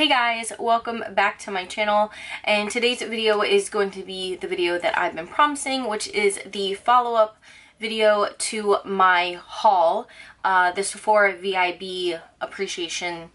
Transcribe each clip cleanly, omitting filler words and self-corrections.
Hey guys, welcome back to my channel, and today's video is going to be the video that I've been promising, which is the follow-up video to my haul, the Sephora VIB Appreciation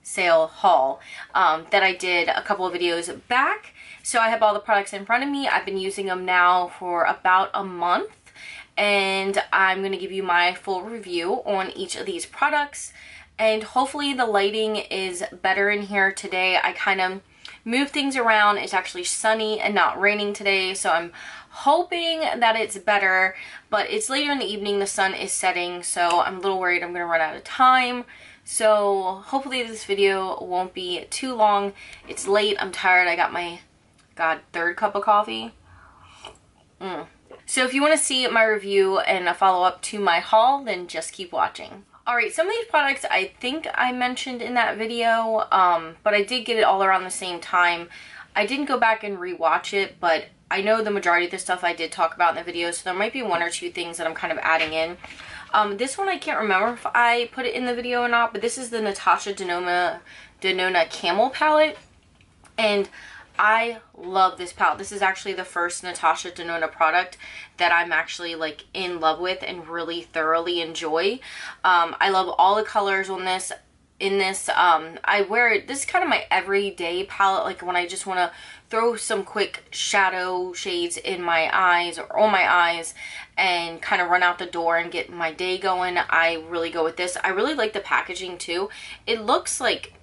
Sale Haul that I did a couple of videos back. So I have all the products in front of me. I've been using them now for about a month, and I'm going to give you my full review on each of these products. And hopefully the lighting is better in here today. I kind of moved things around. It's actually sunny and not raining today, so I'm hoping that it's better. But it's later in the evening, the sun is setting, so I'm a little worried I'm going to run out of time. So hopefully this video won't be too long. It's late, I'm tired, I got my, third cup of coffee. So if you want to see my review and a follow-up to my haul, then just keep watching. Alright, some of these products I think I mentioned in that video, but I did get it all around the same time. I didn't go back and rewatch it, but I know the majority of the stuff I did talk about in the video, so there might be one or two things that I'm kind of adding in. This one I can't remember if I put it in the video or not, but this is the Natasha Denona Camel palette, and I love this palette. This is actually the first Natasha Denona product that I'm actually like in love with and really thoroughly enjoy. I love all the colors on this. I wear it, this is kind of my everyday palette, like when I just want to throw some quick shadow shades in my eyes or on my eyes and kind of run out the door and get my day going. I really go with this. I really like the packaging too. It looks like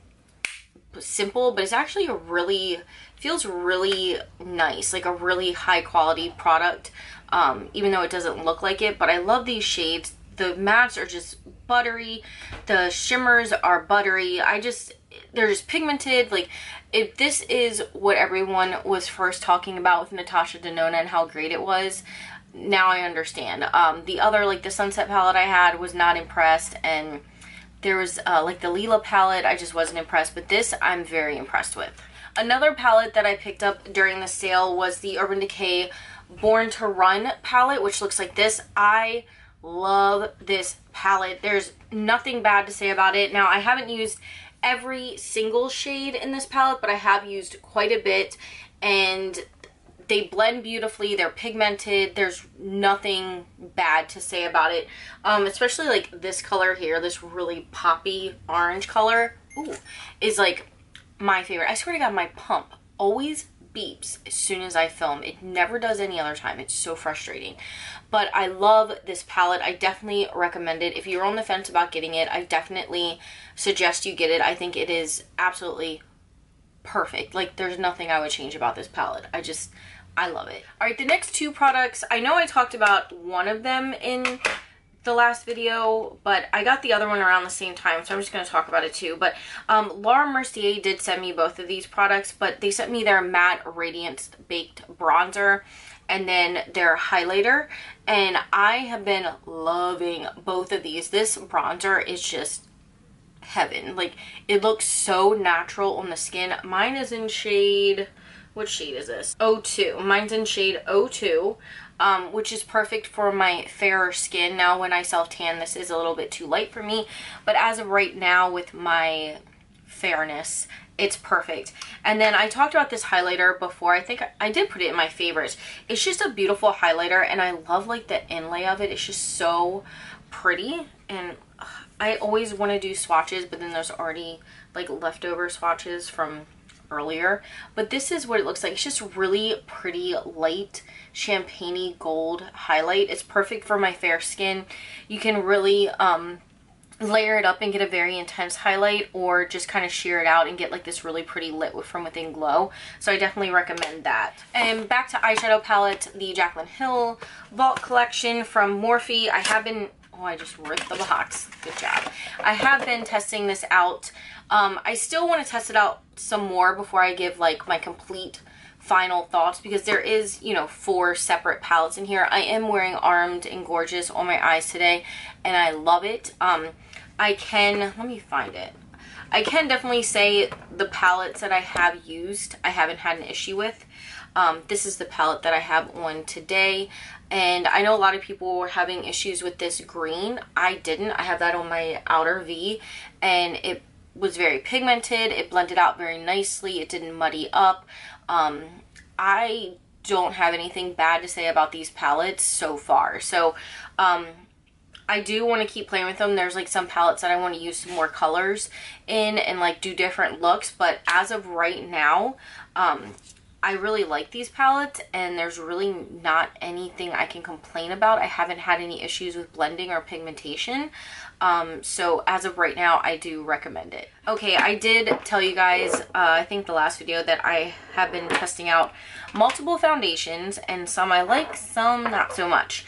simple, but it's actually a really, feels really nice, like a really high quality product, even though it doesn't look like it. But I love these shades. The mattes are just buttery, the shimmers are buttery. They're just pigmented. Like, if this is what everyone was first talking about with Natasha Denona and how great it was, now I understand. The other, like the Sunset palette I had, was not impressed, and there was like the Lila palette, I just wasn't impressed, but this I'm very impressed with. Another palette that I picked up during the sale was the Urban Decay Born to Run palette, which looks like this. I love this palette. There's nothing bad to say about it. Now, I haven't used every single shade in this palette, but I have used quite a bit, and they blend beautifully. They're pigmented. There's nothing bad to say about it. Especially like this color here, this really poppy orange color, is like my favorite. I swear to God, my pump always beeps as soon as I film. It never does any other time. It's so frustrating. But I love this palette. I definitely recommend it. If you're on the fence about getting it, I definitely suggest you get it. I think it is absolutely perfect. Like, there's nothing I would change about this palette. I love it. Alright, the next two products, I know I talked about one of them in the last video, but I got the other one around the same time, so I'm just going to talk about it too. But Laura Mercier did send me both of these products, but they sent me their Matte Radiance Baked Bronzer and then their highlighter, and I have been loving both of these. This bronzer is just heaven. Like, it looks so natural on the skin. Mine is in shade, what shade is this? 02. Mine's in shade 02, which is perfect for my fairer skin. Now, when I self-tan, this is a little bit too light for me, but as of right now, with my fairness, it's perfect. And then I talked about this highlighter before. I think I did put it in my favorites. It's just a beautiful highlighter, and I love like the inlay of it. It's just so pretty, and I always want to do swatches, but then there's already like leftover swatches from earlier. But this is what it looks like. It's just really pretty, light, champagne-y gold highlight. It's perfect for my fair skin. You can really layer it up and get a very intense highlight, or just kind of sheer it out and get like this really pretty lit from within glow. So I definitely recommend that. And back to eyeshadow palette, the Jaclyn Hill Vault Collection from Morphe. I have been, I just ripped the box. Good job. I have been testing this out. I still want to test it out some more before I give like my complete final thoughts, because there is, you know, 4 separate palettes in here. I am wearing Armed and Gorgeous on my eyes today, and I love it. Let me find it. I can definitely say the palettes that I have used, I haven't had an issue with. This is the palette that I have on today, and I know a lot of people were having issues with this green. I didn't. I have that on my outer V, and it was very pigmented. It blended out very nicely. It didn't muddy up. I don't have anything bad to say about these palettes so far. So I do want to keep playing with them. There's like some palettes that I want to use some more colors in and like do different looks, but as of right now, I really like these palettes and there's really not anything I can complain about. I haven't had any issues with blending or pigmentation. So as of right now, I do recommend it. Okay, I did tell you guys, I think the last video, that I have been testing out multiple foundations, and some I like, some not so much.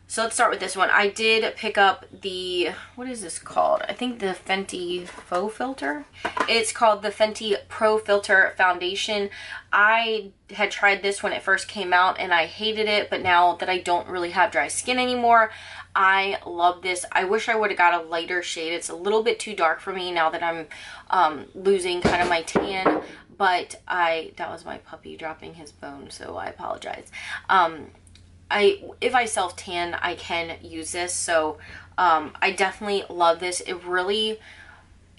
So let's start with this one. I did pick up the, what is this called? I think the Fenty Faux Filter. It's called the Fenty Pro Filter Foundation. I had tried this when it first came out and I hated it, but now that I don't really have dry skin anymore, I love this. I wish I would have got a lighter shade. It's a little bit too dark for me now that I'm losing kind of my tan, but that was my puppy dropping his bone, so I apologize. If I self tan, I can use this. So I definitely love this.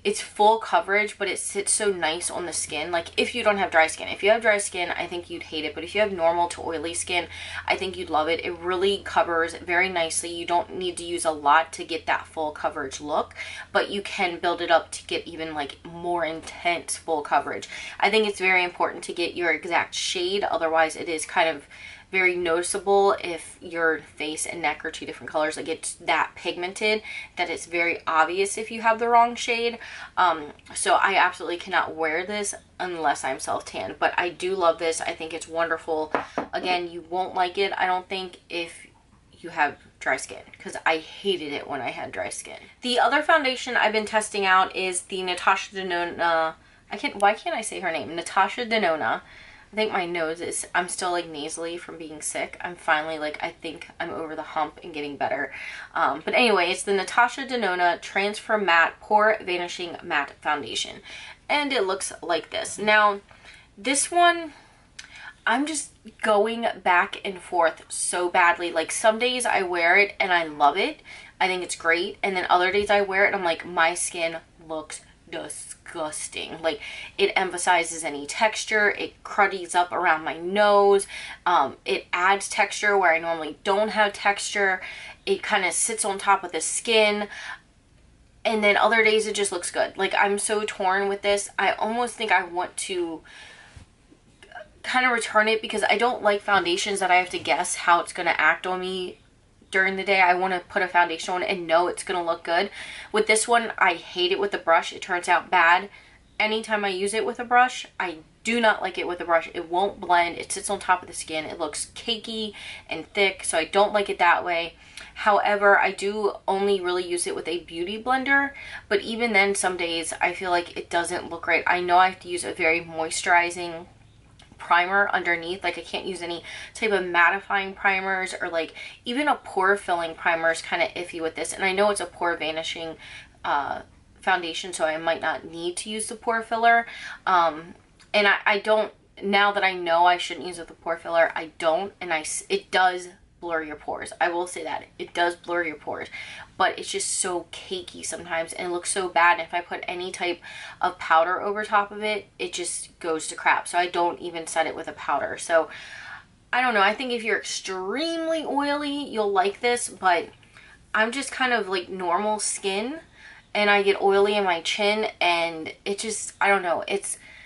It's full coverage, but it sits so nice on the skin. Like if you don't have dry skin. If you have dry skin, I think you'd hate it. But if you have normal to oily skin, I think you'd love it. It really covers very nicely. You don't need to use a lot to get that full coverage look, but you can build it up to get even like more intense full coverage. I think it's very important to get your exact shade. Otherwise, it is kind of very noticeable if your face and neck are two different colors. Like it's that pigmented that it's very obvious if you have the wrong shade. So I absolutely cannot wear this unless I'm self-tan, but I do love this. I think it's wonderful. Again, you won't like it, I don't think, if you have dry skin, because I hated it when I had dry skin. The other foundation I've been testing out is the Natasha Denona. Why can't I say her name? Natasha Denona. I think my nose is, I'm still like nasally from being sick. I'm finally like, I think I'm over the hump and getting better. But anyway, it's the Natasha Denona Transfer Matte Pore Vanishing Matte Foundation. And it looks like this. Now, this one, I'm just going back and forth so badly. Like some days I wear it and I love it. I think it's great. And then other days I wear it and I'm like, my skin looks disgusting. Like it emphasizes any texture, it cruddies up around my nose, it adds texture where I normally don't have texture, it kind of sits on top of the skin, and then other days it just looks good. Like I'm so torn with this. I almost think I want to kind of return it because I don't like foundations that I have to guess how it's going to act on me during the day. I want to put a foundation on and know it's going to look good. With this one, I hate it with the brush. It turns out bad. Anytime I use it with a brush, I do not like it with a brush. It won't blend. It sits on top of the skin. It looks cakey and thick, so I don't like it that way. However, I do only really use it with a beauty blender, but even then, some days I feel like it doesn't look right. I know I have to use a very moisturizing primer underneath. Like I can't use any type of mattifying primers, or like even a pore filling primer is kind of iffy with this. And I know it's a pore vanishing foundation, so I might not need to use the pore filler. And I don't, now that I know I shouldn't use it with the pore filler, I don't, and it does blur your pores. I will say that it does blur your pores, but it's just so cakey sometimes and it looks so bad. And if I put any type of powder over top of it, it just goes to crap. So I don't even set it with a powder. So I don't know. I think if you're extremely oily, you'll like this, but I'm just kind of like normal skin and I get oily in my chin, and it just, I don't know.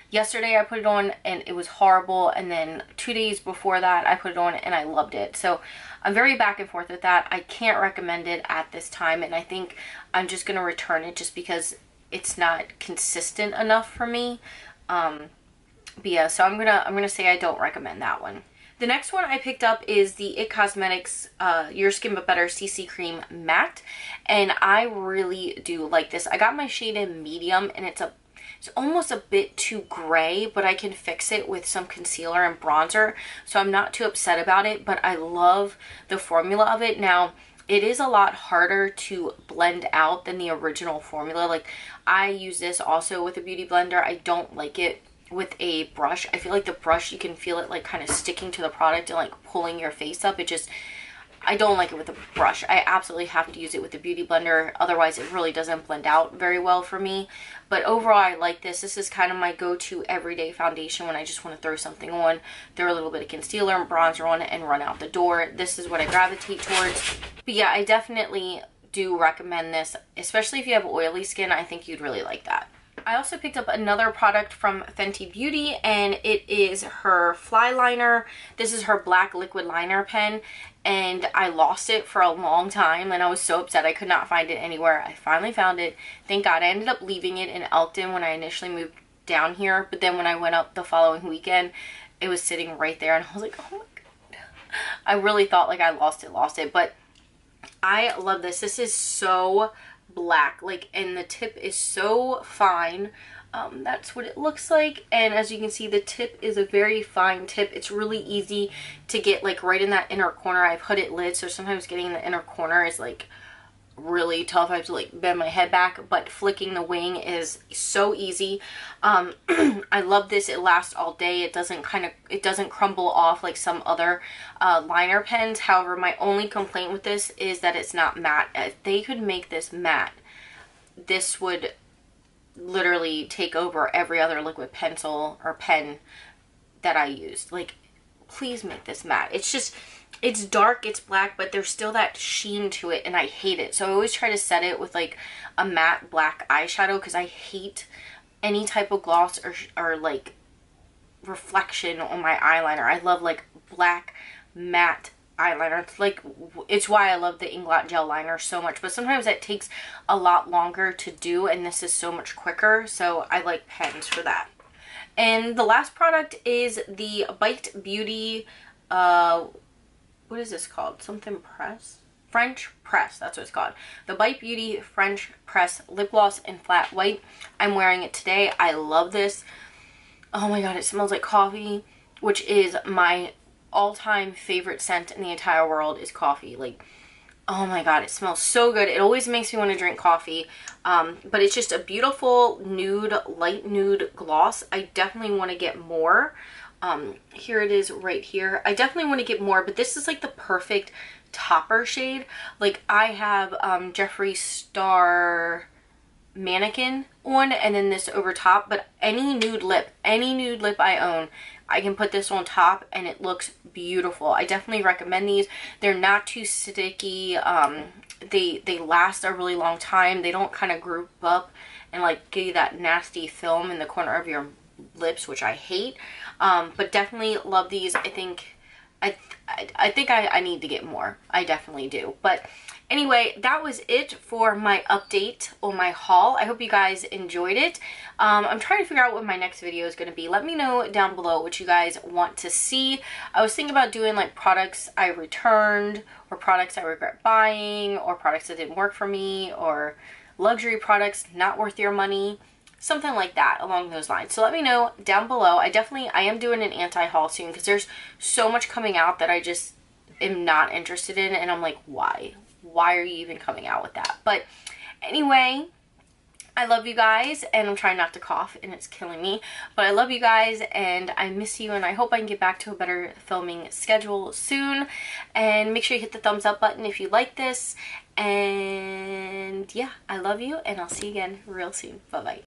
Yesterday I put it on and it was horrible, and then 2 days before that I put it on and I loved it. So I'm very back and forth with that. I can't recommend it at this time, and I think I'm just going to return it just because it's not consistent enough for me. But yeah, so I'm gonna say I don't recommend that one. The next one I picked up is the IT Cosmetics Your Skin But Better CC Cream Matte, and I really do like this. I got my shade in medium, and it's almost a bit too gray, but I can fix it with some concealer and bronzer, so I'm not too upset about it, but I love the formula of it. Now, it is a lot harder to blend out than the original formula. Like, I use this also with a beauty blender. I don't like it with a brush. I feel like the brush, you can feel it like kind of sticking to the product and like pulling your face up. I don't like it with a brush. I absolutely have to use it with a beauty blender. Otherwise, it really doesn't blend out very well for me. But overall, I like this. This is kind of my go-to everyday foundation when I just want to throw something on, throw a little bit of concealer and bronzer on it, and run out the door. This is what I gravitate towards. But yeah, I definitely do recommend this, especially if you have oily skin. I think you'd really like that. I also picked up another product from Fenty Beauty, and it is her Fly Liner. This is her black liquid liner pen, and I lost it for a long time, and I was so upset I could not find it anywhere. I finally found it. Thank God. I ended up leaving it in Elkton when I initially moved down here, but then when I went up the following weekend, it was sitting right there, and I was like, oh my God. I really thought like I lost it, but I love this. This is so black, like, and the tip is so fine. That's what it looks like, and as you can see, the tip is a very fine tip. It's really easy to get like right in that inner corner. I have hooded lids, so sometimes getting in the inner corner is like really tough. I have to like bend my head back, but flicking the wing is so easy. I love this. It lasts all day. It doesn't crumble off like some other liner pens. However, my only complaint with this is that it's not matte. If they could make this matte, this would literally take over every other liquid pencil or pen that I used. Like, please make this matte. It's just, it's dark, it's black, but there's still that sheen to it, and I hate it. So I always try to set it with like a matte black eyeshadow, because I hate any type of gloss or like reflection on my eyeliner. I love like black matte eyeliner. It's why I love the Inglot gel liner so much, but sometimes that takes a lot longer to do, and this is so much quicker, so I like pens for that. And the last product is the Bite Beauty, what is this called? Something Press? French Press, that's what it's called. The Bite Beauty French Press Lip Gloss in Flat White. I'm wearing it today. I love this. Oh my God, it smells like coffee, which is my all-time favorite scent in the entire world is coffee. Like, oh my God, it smells so good. It always makes me want to drink coffee. But it's just a beautiful nude, light nude gloss. I definitely want to get more. Here it is right here. I definitely want to get more, but this is like the perfect topper shade. Like, I have Jeffree Star Mannequin on, and then this over top, but any nude lip I own, I can put this on top and it looks beautiful. I definitely recommend these. They're not too sticky. They last a really long time. They don't kind of group up and like give you that nasty film in the corner of your lips, which I hate. But definitely love these. I think I need to get more. I definitely do. But anyway, that was it for my update on my haul. I hope you guys enjoyed it. I'm trying to figure out what my next video is going to be. Let me know down below what you guys want to see. I was thinking about doing like products I returned, or products I regret buying, or products that didn't work for me, or luxury products not worth your money. Something like that along those lines. So let me know down below. I am doing an anti-haul soon, because there's so much coming out that I just am not interested in, and I'm like, why are you even coming out with that? But anyway, I love you guys, and I'm trying not to cough and it's killing me, but I love you guys and I miss you, and I hope I can get back to a better filming schedule soon. And make sure you hit the thumbs up button if you like this, and yeah, I love you, and I'll see you again real soon. Bye bye.